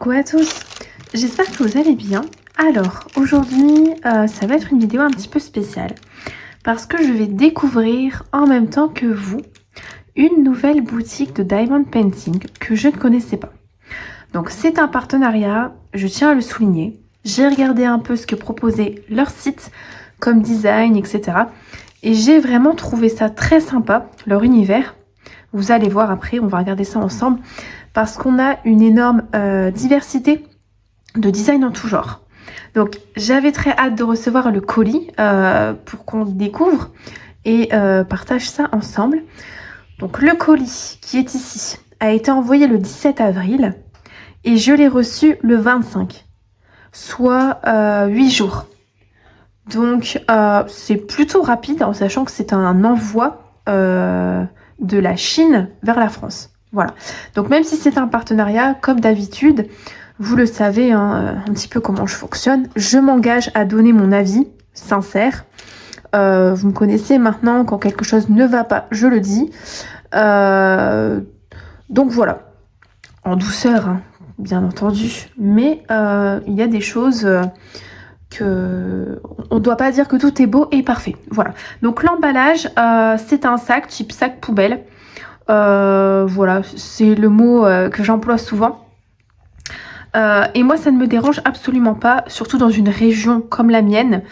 Coucou à tous, j'espère que vous allez bien. Alors aujourd'hui ça va être une vidéo un petit peu spéciale parce que je vais découvrir en même temps que vous une nouvelle boutique de diamond painting que je ne connaissais pas. Donc c'est un partenariat, je tiens à le souligner. J'ai regardé un peu ce que proposait leur site comme design, etc. Et j'ai vraiment trouvé ça très sympa, leur univers. Vous allez voir après, on va regarder ça ensemble. Parce qu'on a une énorme diversité de design en tout genre. Donc j'avais très hâte de recevoir le colis pour qu'on découvre et partage ça ensemble. Donc le colis qui est ici a été envoyé le 17 avril et je l'ai reçu le 25, soit 8 jours. Donc c'est plutôt rapide en sachant que c'est un envoi de la Chine vers la France. Voilà, donc même si c'est un partenariat, comme d'habitude, vous le savez un petit peu comment je fonctionne, je m'engage à donner mon avis sincère. Vous me connaissez maintenant, quand quelque chose ne va pas, je le dis. Donc voilà, en douceur, hein, bien entendu, mais il y a des choses que on ne doit pas dire que tout est beau et parfait. Voilà, donc l'emballage, c'est un sac, type sac poubelle. Voilà, c'est le mot que j'emploie souvent. Et moi, ça ne me dérange absolument pas, surtout dans une région comme la mienne.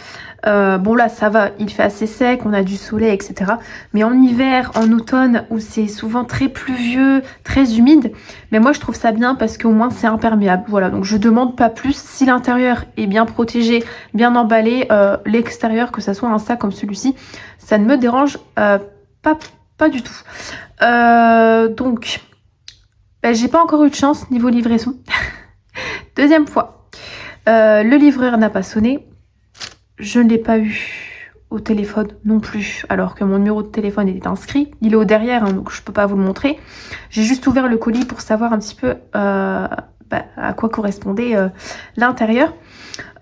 Bon là, ça va, il fait assez sec, on a du soleil, etc. Mais en hiver, en automne, où c'est souvent très pluvieux, très humide, mais moi je trouve ça bien parce qu'au moins c'est imperméable. Voilà, donc je demande pas plus. Si l'intérieur est bien protégé, bien emballé, l'extérieur, que ça soit un sac comme celui-ci, ça ne me dérange pas du tout. Donc, j'ai pas encore eu de chance niveau livraison. Deuxième fois, le livreur n'a pas sonné. Je ne l'ai pas eu au téléphone non plus, alors que mon numéro de téléphone était inscrit. Il est au derrière, hein, donc je peux pas vous le montrer. J'ai juste ouvert le colis pour savoir un petit peu à quoi correspondait l'intérieur.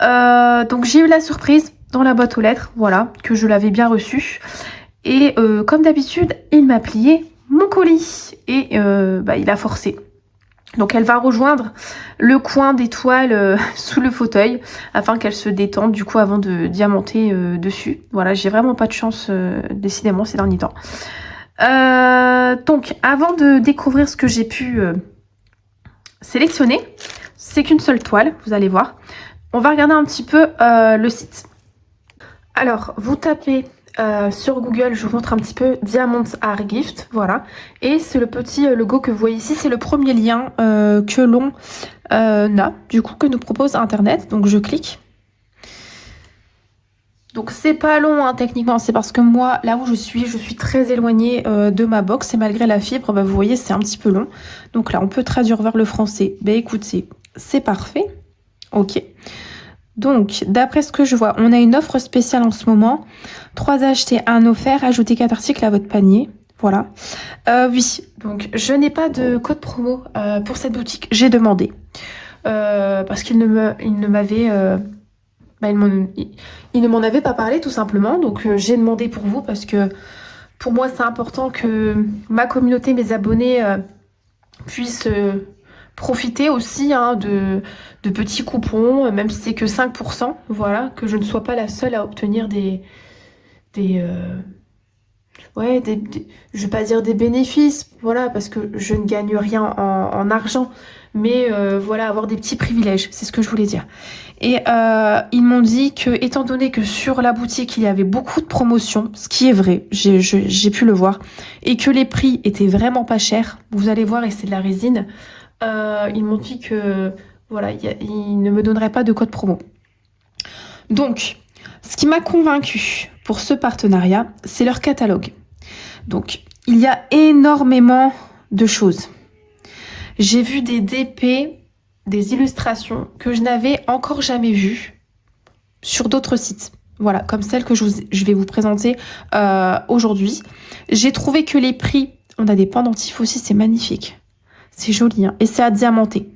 Donc j'ai eu la surprise dans la boîte aux lettres, voilà, que je l'avais bien reçu. Et comme d'habitude, il m'a plié mon colis et il a forcé. Donc elle va rejoindre le coin d'étoile sous le fauteuil afin qu'elle se détende du coup avant de diamanter dessus. Voilà, j'ai vraiment pas de chance décidément ces derniers temps. Donc avant de découvrir ce que j'ai pu sélectionner, c'est qu'une seule toile, vous allez voir. On va regarder un petit peu le site. Alors vous tapez sur Google, je vous montre un petit peu Diamond Art Gift, voilà. Et c'est le petit logo que vous voyez ici, c'est le premier lien que l'on a, du coup, que nous propose Internet. Donc je clique. Donc c'est pas long hein, techniquement, c'est parce que moi, là où je suis très éloignée de ma box et malgré la fibre, vous voyez, c'est un petit peu long. Donc là, on peut traduire vers le français. Écoutez, c'est parfait. Ok. Donc, d'après ce que je vois, on a une offre spéciale en ce moment. 3 achetés, 1 offert, ajoutez 4 articles à votre panier. Voilà. Oui, donc je n'ai pas de code promo pour cette boutique. J'ai demandé. Parce qu'il ne m'en avait pas parlé tout simplement. Donc j'ai demandé pour vous parce que pour moi c'est important que ma communauté, mes abonnés puissent... profiter aussi hein, de petits coupons, même si c'est que 5%, voilà, que je ne sois pas la seule à obtenir je vais pas dire des bénéfices, voilà, parce que je ne gagne rien en argent, mais voilà, avoir des petits privilèges, c'est ce que je voulais dire. Et ils m'ont dit que, étant donné que sur la boutique, il y avait beaucoup de promotions, ce qui est vrai, j'ai pu le voir, et que les prix étaient vraiment pas chers, vous allez voir, et c'est de la résine, ils m'ont dit que voilà, ils ne me donneraient pas de code promo. Donc, ce qui m'a convaincue pour ce partenariat, c'est leur catalogue. Donc, il y a énormément de choses. J'ai vu des DP, des illustrations que je n'avais encore jamais vues sur d'autres sites. Voilà, comme celle que je vais vous présenter aujourd'hui. J'ai trouvé que les prix, on a des pendentifs aussi, c'est magnifique. C'est joli, hein, et c'est à diamanter.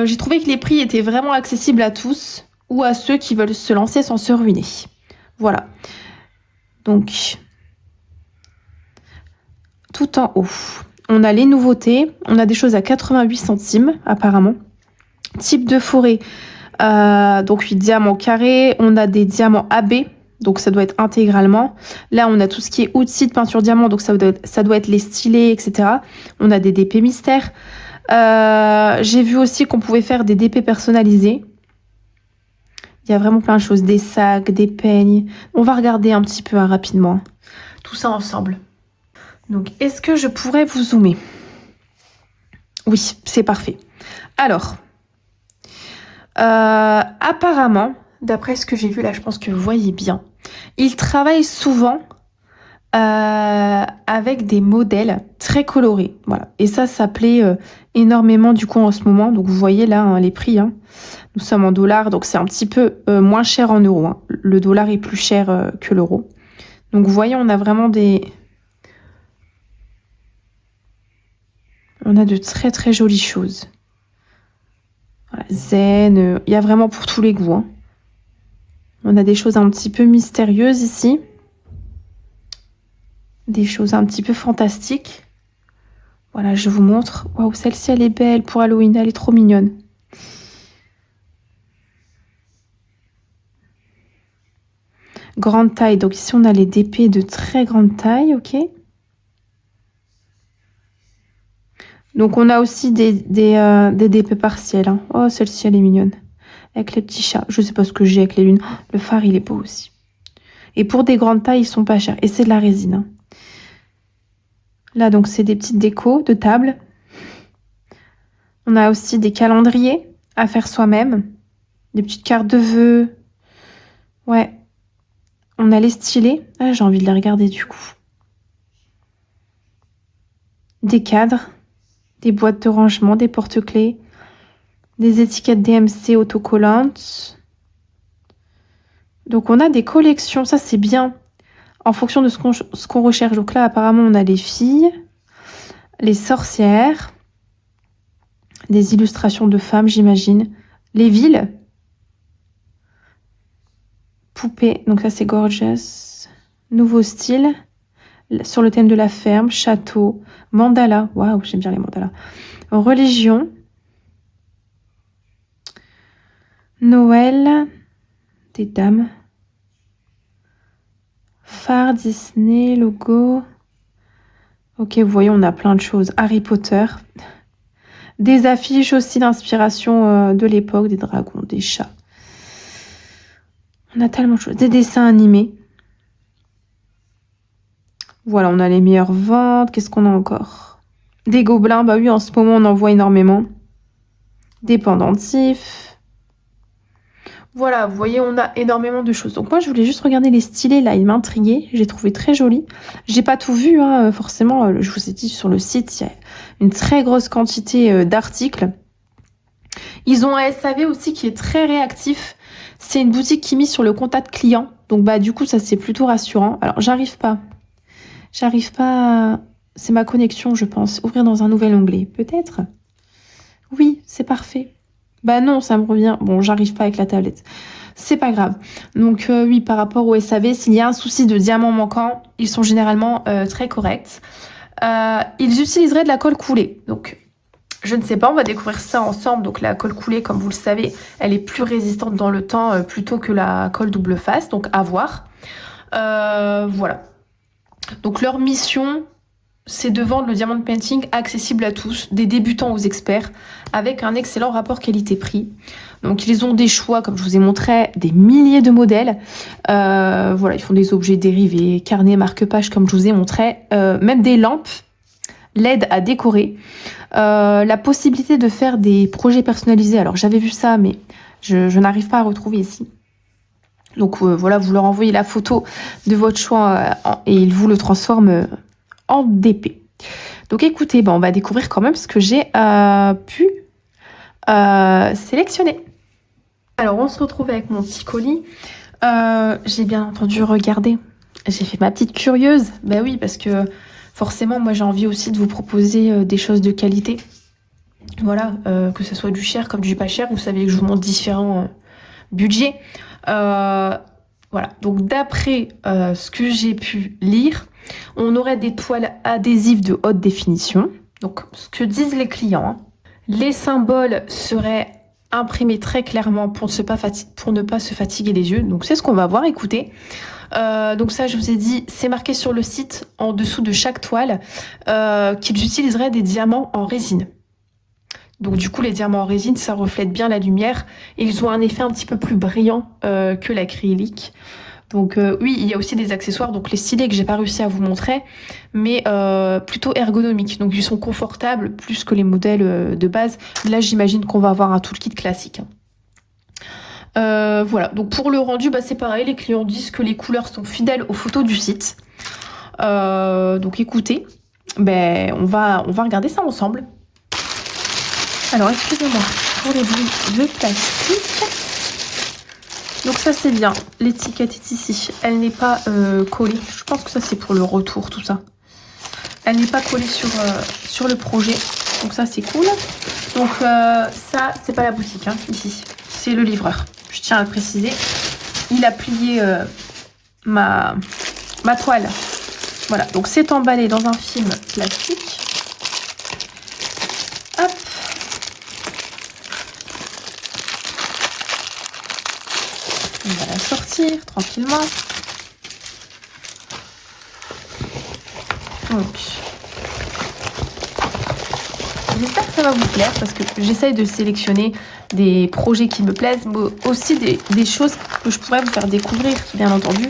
J'ai trouvé que les prix étaient vraiment accessibles à tous ou à ceux qui veulent se lancer sans se ruiner. Voilà. Donc, tout en haut, on a les nouveautés. On a des choses à 88 centimes, apparemment. type de forêt. Donc 8 diamants carrés. On a des diamants AB. Donc ça doit être intégralement. Là, on a tout ce qui est outil de peinture diamant. Donc ça doit être les stylés, etc. On a des DP mystères. J'ai vu aussi qu'on pouvait faire des DP personnalisés. Il y a vraiment plein de choses. Des sacs, des peignes. On va regarder un petit peu rapidement. Tout ça ensemble. Donc, est-ce que je pourrais vous zoomer? Oui, c'est parfait. Alors, apparemment, d'après ce que j'ai vu là, je pense que vous voyez bien, il travaille souvent avec des modèles très colorés. Voilà. Et ça plaît énormément du coup en ce moment. Donc, vous voyez là hein, les prix. Hein. Nous sommes en dollars, donc c'est un petit peu moins cher en euros. Hein. Le dollar est plus cher que l'euro. Donc, vous voyez, on a vraiment on a de très très jolies choses. Voilà, zen, il y a vraiment pour tous les goûts. Hein. On a des choses un petit peu mystérieuses ici. Des choses un petit peu fantastiques. Voilà, je vous montre. Waouh, celle-ci, elle est belle pour Halloween. Elle est trop mignonne. Grande taille. Donc ici, on a les DP de très grande taille, ok. Donc on a aussi des DP partiels. Hein. Oh, celle-ci, elle est mignonne. Avec les petits chats. Je sais pas ce que j'ai avec les lunes. Le phare, il est beau aussi. Et pour des grandes tailles, ils sont pas chers. Et c'est de la résine. Hein. Là, donc, c'est des petites décos de table. On a aussi des calendriers à faire soi-même. Des petites cartes de vœux. Ouais. On a les stylés. Ah, j'ai envie de les regarder du coup. Des cadres. Des boîtes de rangement, des porte-clés. Des étiquettes DMC autocollantes. Donc, on a des collections. Ça, c'est bien. En fonction de ce qu'on recherche. Donc là, apparemment, on a les filles. Les sorcières. Des illustrations de femmes, j'imagine. Les villes. Poupées. Donc ça, c'est gorgeous. Nouveau style. Sur le thème de la ferme. Château. Mandala. Waouh, j'aime bien les mandalas. Religion. Noël. Des dames. Phare, Disney, logo. Ok, vous voyez, on a plein de choses. Harry Potter. Des affiches aussi d'inspiration de l'époque. Des dragons, des chats. On a tellement de choses. Des dessins animés. Voilà, on a les meilleures ventes. Qu'est-ce qu'on a encore? Des gobelins. Bah oui, en ce moment, on en voit énormément. Des pendentifs. Voilà, vous voyez, on a énormément de choses. Donc moi, je voulais juste regarder les stylés. Là, ils m'intriguaient. J'ai trouvé très joli. J'ai pas tout vu, hein, forcément. Je vous ai dit, sur le site, il y a une très grosse quantité d'articles. Ils ont un SAV aussi qui est très réactif. C'est une boutique qui mise sur le contact client. Donc, bah, du coup, ça, c'est plutôt rassurant. Alors, j'arrive pas. C'est ma connexion, je pense. Ouvrir dans un nouvel onglet. Peut-être? Oui, c'est parfait. Bah non, ça me revient. Bon, j'arrive pas avec la tablette. C'est pas grave. Donc, oui, par rapport au SAV, s'il y a un souci de diamant manquant, ils sont généralement très corrects. Ils utiliseraient de la colle coulée. Donc, je ne sais pas, on va découvrir ça ensemble. Donc la colle coulée, comme vous le savez, elle est plus résistante dans le temps plutôt que la colle double face. Donc à voir. Voilà. Donc leur mission, c'est de vendre le diamond painting accessible à tous, des débutants aux experts, avec un excellent rapport qualité-prix. Donc ils ont des choix, comme je vous ai montré, des milliers de modèles. Voilà, ils font des objets dérivés, carnets, marque-pages, comme je vous ai montré, même des lampes LED à décorer. La possibilité de faire des projets personnalisés. Alors j'avais vu ça, mais je n'arrive pas à retrouver ici. Donc voilà, vous leur envoyez la photo de votre choix et ils vous le transforment en DP. Donc écoutez, on va découvrir quand même ce que j'ai pu sélectionner. Alors on se retrouve avec mon petit colis. J'ai bien entendu regardé. J'ai fait ma petite curieuse. Ben oui, parce que forcément, moi j'ai envie aussi de vous proposer des choses de qualité. Voilà, que ce soit du cher comme du pas cher. Vous savez que je vous montre différents budgets. Voilà, donc d'après ce que j'ai pu lire, on aurait des toiles adhésives de haute définition. Donc ce que disent les clients, hein. Les symboles seraient imprimé très clairement pour ne pas se fatiguer les yeux. Donc c'est ce qu'on va voir, écoutez. Donc ça, je vous ai dit, c'est marqué sur le site, en dessous de chaque toile, qu'ils utiliseraient des diamants en résine. Donc du coup, les diamants en résine, ça reflète bien la lumière et ils ont un effet un petit peu plus brillant que l'acrylique. Donc oui, il y a aussi des accessoires, donc les stylets que j'ai pas réussi à vous montrer, mais plutôt ergonomiques. Donc ils sont confortables plus que les modèles de base. Là, j'imagine qu'on va avoir un toolkit classique. Voilà, donc pour le rendu, bah, c'est pareil, les clients disent que les couleurs sont fidèles aux photos du site. Donc écoutez, ben, on va regarder ça ensemble. Alors excusez-moi pour les bruits de plastique. Donc ça c'est bien, l'étiquette est ici, elle n'est pas collée. Je pense que ça c'est pour le retour, tout ça. Elle n'est pas collée sur le projet, donc ça c'est cool. Donc ça c'est pas la boutique, hein, ici, c'est le livreur. Je tiens à le préciser. Il a plié ma toile. Voilà, donc c'est emballé dans un film plastique. Hop. On va la sortir tranquillement. Donc, j'espère que ça va vous plaire parce que j'essaye de sélectionner des projets qui me plaisent, mais aussi des choses que je pourrais vous faire découvrir, bien entendu.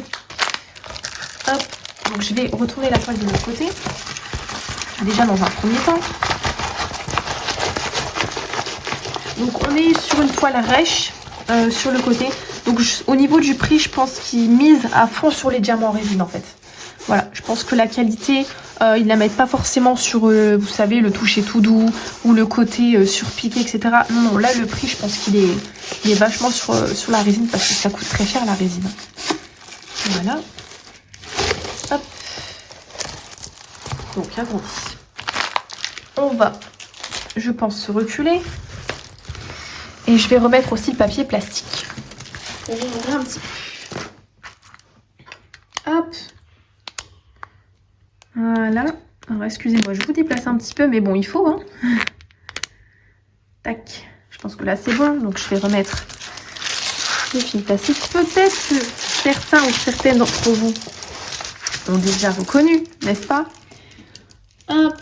Hop, donc je vais retourner la toile de l'autre côté. Déjà dans un premier temps. Donc on est sur une toile rêche sur le côté. Donc au niveau du prix, je pense qu'ils misent à fond sur les diamants en résine en fait. Voilà, je pense que la qualité, ils la mettent pas forcément sur, vous savez, le toucher tout doux ou le côté surpiqué, etc. Non, non, là le prix, je pense qu'il est vachement sur la résine parce que ça coûte très cher la résine. Voilà. Hop. Donc attendez. On va, je pense, se reculer. Et je vais remettre aussi le papier plastique. On va ouvrir un petit peu. Hop. Voilà. Alors excusez-moi, je vous déplace un petit peu, mais bon, il faut, hein. Tac. Je pense que là, c'est bon. Donc, je vais remettre le film plastique. Peut-être que certains ou certaines d'entre vous ont déjà reconnu, n'est-ce pas? Hop.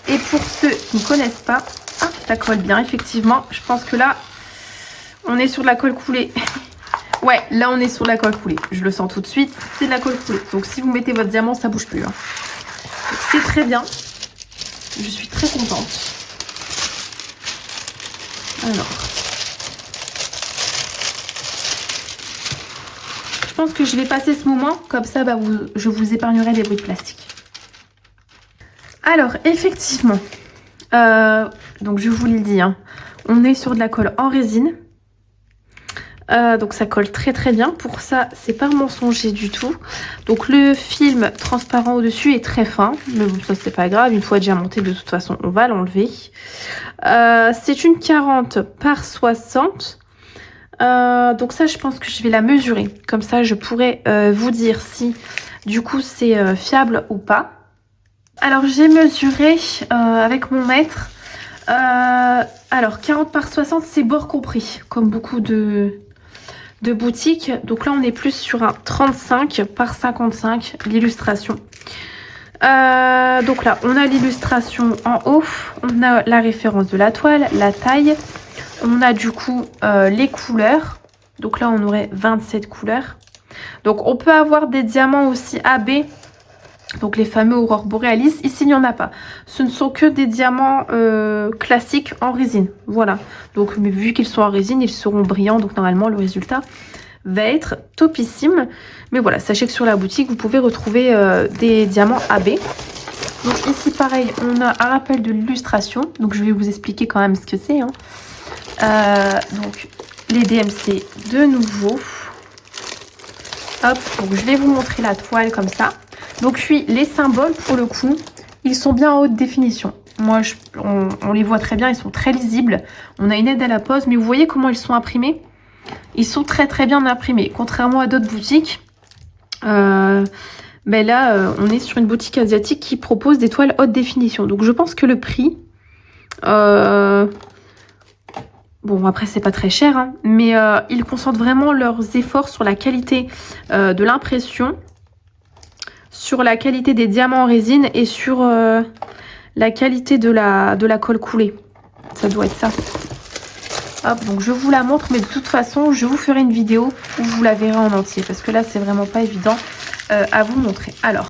Et pour ceux qui ne connaissent pas, ah, ça colle bien, effectivement. Je pense que là, on est sur de la colle coulée. Ouais, là, on est sur de la colle coulée. Je le sens tout de suite, c'est de la colle coulée. Donc, si vous mettez votre diamant, ça bouge plus. Hein. C'est très bien. Je suis très contente. Alors. Je pense que je vais passer ce moment. Comme ça, bah, je vous épargnerai des bruits de plastique. Alors, effectivement, donc je vous l'ai dit, hein, on est sur de la colle en résine. Donc ça colle très très bien. Pour ça, c'est pas mensonger du tout. Donc le film transparent au-dessus est très fin. Mais bon, ça c'est pas grave. Une fois déjà monté, de toute façon, on va l'enlever. C'est une 40 par 60. Donc ça, je pense que je vais la mesurer. Comme ça, je pourrais vous dire si du coup c'est fiable ou pas. Alors j'ai mesuré avec mon mètre. Alors 40 par 60 c'est bord compris comme beaucoup de boutiques. Donc là on est plus sur un 35 par 55 l'illustration. Donc là on a l'illustration en haut. On a la référence de la toile, la taille. On a du coup les couleurs. Donc là on aurait 27 couleurs. Donc on peut avoir des diamants aussi AB. Donc les fameux aurores boréalis, ici il n'y en a pas. Ce ne sont que des diamants classiques en résine. Voilà. Donc mais vu qu'ils sont en résine, ils seront brillants. Donc normalement le résultat va être topissime. Mais voilà, sachez que sur la boutique, vous pouvez retrouver des diamants AB. Donc ici pareil, on a un rappel de l'illustration. Donc je vais vous expliquer quand même ce que c'est. Hein. Donc les DMC de nouveau. Hop, donc je vais vous montrer la toile comme ça. Donc oui, les symboles, pour le coup, ils sont bien en haute définition. Moi, on les voit très bien, ils sont très lisibles. On a une aide à la pose, mais vous voyez comment ils sont imprimés? Ils sont très très bien imprimés. Contrairement à d'autres boutiques, ben là, on est sur une boutique asiatique qui propose des toiles haute définition. Donc je pense que le prix Bon, après, c'est pas très cher, hein, mais ils concentrent vraiment leurs efforts sur la qualité de l'impression, sur la qualité des diamants en résine et sur la qualité de la colle coulée. Ça doit être ça. Hop, donc je vous la montre, mais de toute façon, je vous ferai une vidéo où vous la verrez en entier, parce que là, c'est vraiment pas évident à vous montrer. Alors.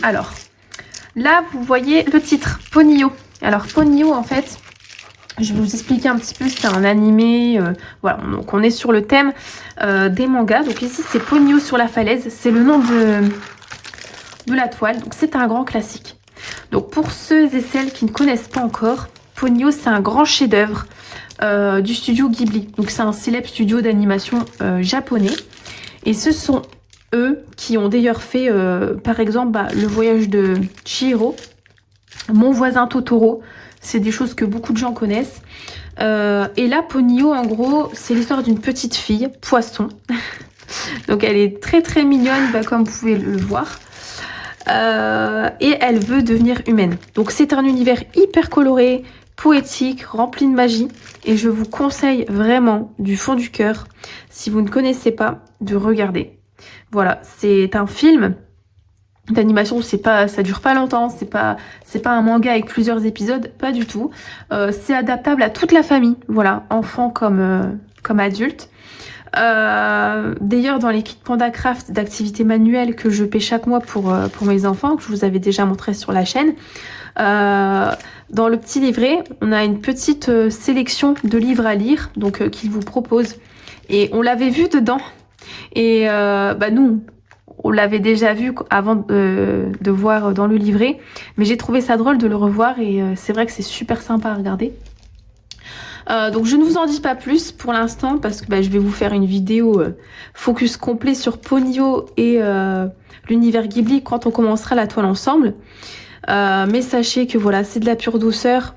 Alors, là, vous voyez le titre, Ponyo. Alors, Ponyo, en fait, je vais vous expliquer un petit peu, c'est un animé. Voilà, donc on est sur le thème des mangas. Donc ici, c'est Ponyo sur la falaise. C'est le nom de la toile. Donc c'est un grand classique. Donc pour ceux et celles qui ne connaissent pas encore, Ponyo, c'est un grand chef-d'œuvre du studio Ghibli. Donc c'est un célèbre studio d'animation japonais. Et ce sont eux qui ont d'ailleurs fait, par exemple, le voyage de Chihiro, Mon voisin Totoro. C'est des choses que beaucoup de gens connaissent. Et là, Ponyo, en gros, c'est l'histoire d'une petite fille, poisson. Donc elle est très très mignonne, comme vous pouvez le voir. Et elle veut devenir humaine. Donc c'est un univers hyper coloré, poétique, rempli de magie. Et je vous conseille vraiment, du fond du cœur, si vous ne connaissez pas, de regarder. Voilà, c'est un film d'animation, ça dure pas longtemps, c'est pas un manga avec plusieurs épisodes, pas du tout. C'est adaptable à toute la famille, voilà, enfants comme adultes. D'ailleurs, dans les kits Panda Craft d'activités manuelles que je paie chaque mois pour mes enfants, que je vous avais déjà montré sur la chaîne, dans le petit livret, on a une petite sélection de livres à lire, donc qu'ils vous proposent. Et on l'avait vu dedans. Et nous, on l'avait déjà vu avant de voir dans le livret, mais j'ai trouvé ça drôle de le revoir et c'est vrai que c'est super sympa à regarder. Donc je ne vous en dis pas plus pour l'instant parce que je vais vous faire une vidéo focus complet sur Ponyo et l'univers Ghibli quand on commencera la toile ensemble. Mais sachez que voilà, c'est de la pure douceur.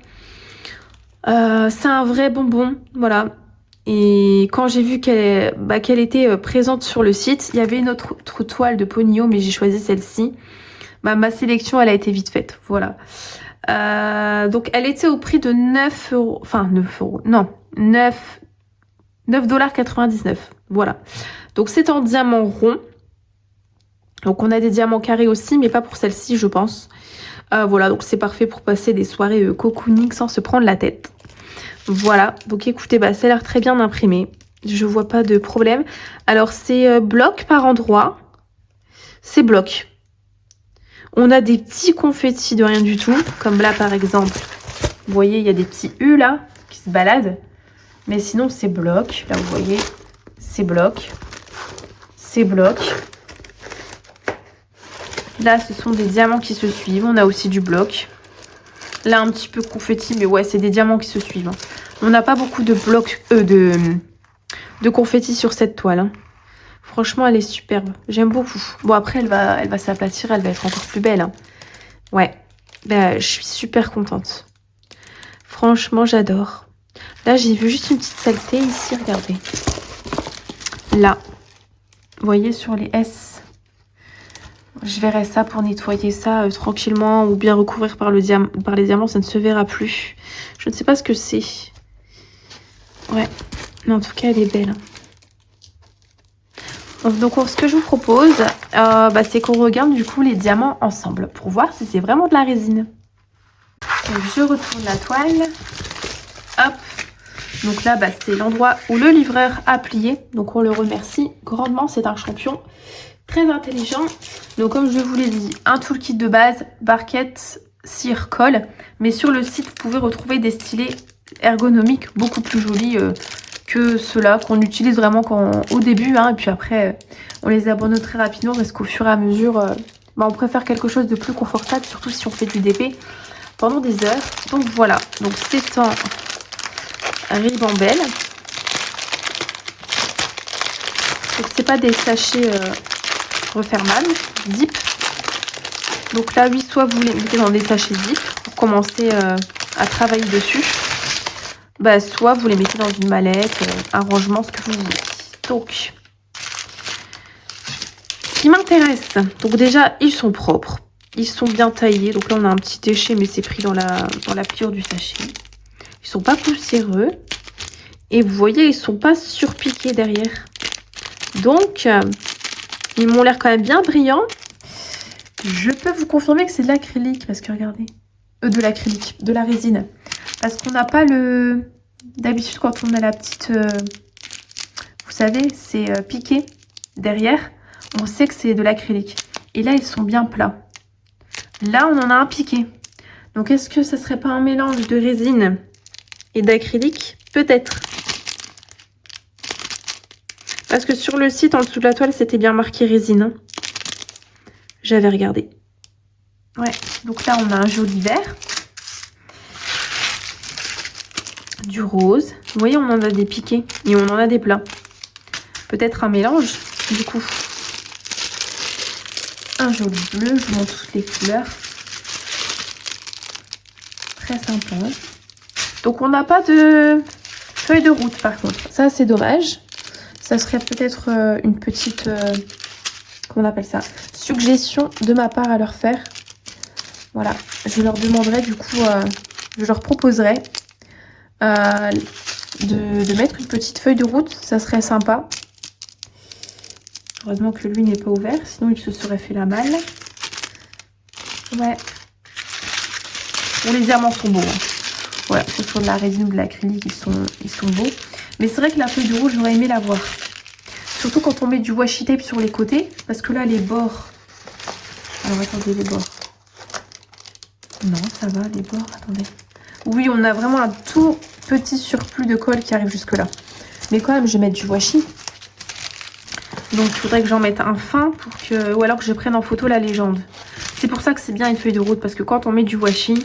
C'est un vrai bonbon, voilà. Et quand j'ai vu qu'elle était présente sur le site, il y avait une autre toile de Ponyo, mais j'ai choisi celle-ci. Ma sélection, elle a été vite faite, voilà. Donc elle était au prix de 9 euros, enfin 9 euros, non, 9,99 $, voilà. Donc c'est en diamant rond. Donc on a des diamants carrés aussi, mais pas pour celle-ci, je pense. Voilà, donc c'est parfait pour passer des soirées cocooning sans se prendre la tête. Voilà, donc écoutez, ça a l'air très bien imprimé. Je vois pas de problème. Alors c'est bloc par endroit. C'est bloc. On a des petits confettis de rien du tout. Comme là par exemple. Vous voyez, il y a des petits U là qui se baladent. Mais sinon c'est bloc. Là vous voyez, c'est bloc. C'est bloc. Là ce sont des diamants qui se suivent. On a aussi du bloc. Là un petit peu confetti, mais ouais, c'est des diamants qui se suivent. On n'a pas beaucoup de blocs, de confetti sur cette toile. Hein. Franchement, elle est superbe. J'aime beaucoup. Bon, après, elle va s'aplatir, elle va être encore plus belle. Hein. Ouais, je suis super contente. Franchement, j'adore. Là, j'ai vu juste une petite saleté ici, regardez. Là, vous voyez sur les S. Je verrai ça pour nettoyer ça tranquillement ou bien recouvrir par les diamants, ça ne se verra plus. Je ne sais pas ce que c'est. Ouais, mais en tout cas, elle est belle. Donc ce que je vous propose, c'est qu'on regarde du coup les diamants ensemble pour voir si c'est vraiment de la résine. Donc, je retourne la toile. Hop. Donc là, c'est l'endroit où le livreur a plié. Donc on le remercie grandement, c'est un champion très intelligent. Donc comme je vous l'ai dit, un toolkit de base, barquette, cire, colle. Mais sur le site, vous pouvez retrouver des stylets ergonomiques beaucoup plus jolis que ceux-là qu'on utilise vraiment au début. Hein, et puis après, on les abandonne très rapidement parce qu'au fur et à mesure, on préfère quelque chose de plus confortable, surtout si on fait du DP pendant des heures. Donc voilà, donc c'est en ribambelle. Donc c'est pas des sachets refermables, zip. Donc là, oui, soit vous les mettez dans des sachets zip pour commencer à travailler dessus, soit vous les mettez dans une mallette, un rangement, ce que vous voulez. Donc, ce qui m'intéresse, donc déjà, ils sont propres. Ils sont bien taillés. Donc là, on a un petit déchet, mais c'est pris dans la pliure du sachet. Ils sont pas poussiéreux. Et vous voyez, ils sont pas surpiqués derrière. Donc, ils m'ont l'air quand même bien brillants. Je peux vous confirmer que c'est de l'acrylique. Parce que regardez. De l'acrylique, de la résine. Parce qu'on n'a pas le... D'habitude, quand on a la petite... vous savez, c'est piqué derrière. On sait que c'est de l'acrylique. Et là, ils sont bien plats. Là, on en a un piqué. Donc, est-ce que ça serait pas un mélange de résine et d'acrylique? Peut-être. Parce que sur le site, en dessous de la toile, c'était bien marqué résine. J'avais regardé. Ouais, donc là, on a un joli vert. Du rose. Vous voyez, on en a des piqués et on en a des plats. Peut-être un mélange, du coup. Un joli bleu, je vous montre toutes les couleurs. Très sympa. Donc, on n'a pas de feuille de route, par contre. Ça, c'est dommage. Ça serait peut-être une petite... comment on appelle ça? Suggestion de ma part à leur faire. Voilà. Je leur demanderai, du coup... je leur proposerai de mettre une petite feuille de route. Ça serait sympa. Heureusement que lui n'est pas ouvert. Sinon, il se serait fait la malle. Ouais. Bon, les diamants sont beaux. Hein. Voilà, que ce soit de la résine ou de l'acrylique, ils sont beaux. Mais c'est vrai que la feuille de route, j'aurais aimé la voir. Surtout quand on met du washi tape sur les côtés. Parce que là, les bords... Alors, attendez, les bords. Non, ça va, les bords, attendez. Oui, on a vraiment un tout petit surplus de colle qui arrive jusque là. Mais quand même, je vais mettre du washi. Donc, il faudrait que j'en mette un fin pour que... Ou alors que je prenne en photo la légende. C'est pour ça que c'est bien une feuille de route. Parce que quand on met du washi,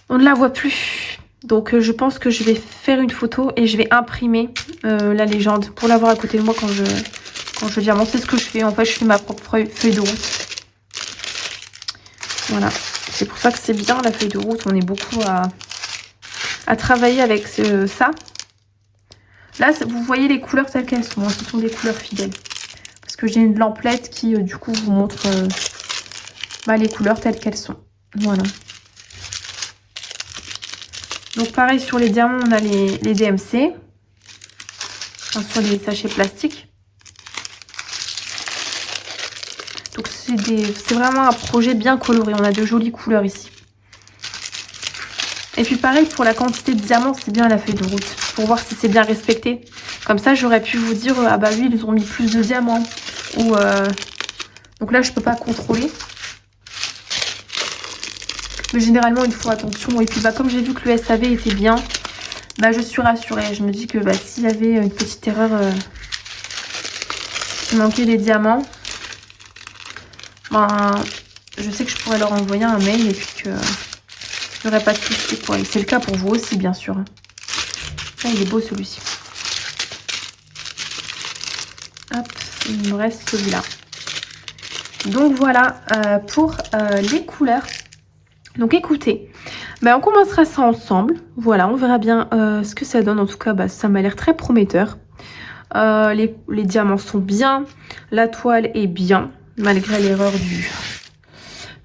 on ne la voit plus. Donc, je pense que je vais faire une photo et je vais imprimer la légende pour l'avoir à côté de moi quand je diamante. C'est ce que je fais. En fait, je fais ma propre feuille de route. Voilà. C'est pour ça que c'est bien la feuille de route. On est beaucoup à travailler avec ça. Là, vous voyez les couleurs telles qu'elles sont. Hein. Ce sont des couleurs fidèles. Parce que j'ai une lamplette qui, du coup, vous montre les couleurs telles qu'elles sont. Voilà. Donc, pareil, sur les diamants, on a les DMC. Enfin, sur les sachets plastiques. Donc, c'est vraiment un projet bien coloré. On a de jolies couleurs ici. Et puis, pareil, pour la quantité de diamants, c'est bien la feuille de route. Pour voir si c'est bien respecté. Comme ça, j'aurais pu vous dire, ah bah oui, ils ont mis plus de diamants. Ou donc là, je peux pas contrôler. Mais généralement, ils font attention. Et puis, comme j'ai vu que le SAV était bien, je suis rassurée. Je me dis que s'il y avait une petite erreur, il manquait des diamants, je sais que je pourrais leur envoyer un mail et puis que j'aurais pas de soucis. Et c'est le cas pour vous aussi, bien sûr. Là, il est beau celui-ci. Hop, il me reste celui-là. Donc voilà pour les couleurs. Donc écoutez, on commencera ça ensemble. Voilà, on verra bien ce que ça donne. En tout cas, ça m'a l'air très prometteur. Les diamants sont bien. La toile est bien. Malgré l'erreur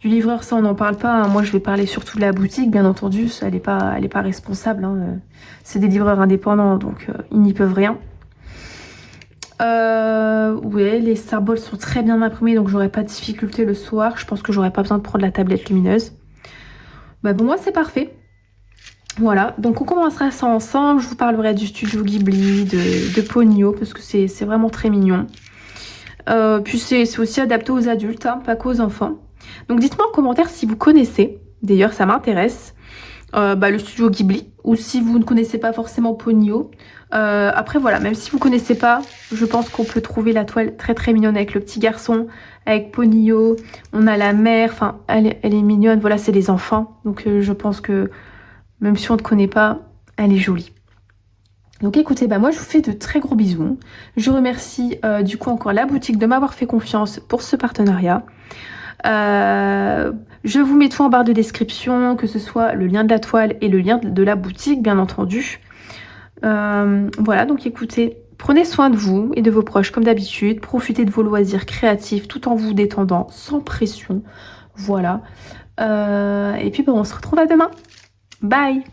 du livreur, ça on n'en parle pas. Hein. Moi, je vais parler surtout de la boutique, bien entendu. Elle n'est pas responsable. Hein. C'est des livreurs indépendants, donc ils n'y peuvent rien. Ouais, les symboles sont très bien imprimés, donc j'aurai pas de difficulté le soir. Je pense que j'aurai pas besoin de prendre la tablette lumineuse. Pour moi, c'est parfait. Voilà, donc on commencera ça ensemble. Je vous parlerai du studio Ghibli, de Ponyo, parce que c'est vraiment très mignon. Puis c'est aussi adapté aux adultes, hein, pas qu'aux enfants. Donc dites-moi en commentaire si vous connaissez, d'ailleurs ça m'intéresse, le studio Ghibli, ou si vous ne connaissez pas forcément Ponyo. Après voilà, même si vous ne connaissez pas, je pense qu'on peut trouver la toile très très mignonne avec le petit garçon, avec Ponyo. On a la mère, enfin elle est mignonne, voilà, c'est des enfants. Donc je pense que même si on ne connaît pas, elle est jolie. Donc écoutez, moi je vous fais de très gros bisous. Je remercie du coup encore la boutique de m'avoir fait confiance pour ce partenariat. Je vous mets tout en barre de description, que ce soit le lien de la toile et le lien de la boutique, bien entendu. Voilà, donc écoutez, Prenez soin de vous et de vos proches comme d'habitude. Profitez de vos loisirs créatifs tout en vous détendant, sans pression. Voilà. Et puis, bon, on se retrouve à demain. Bye!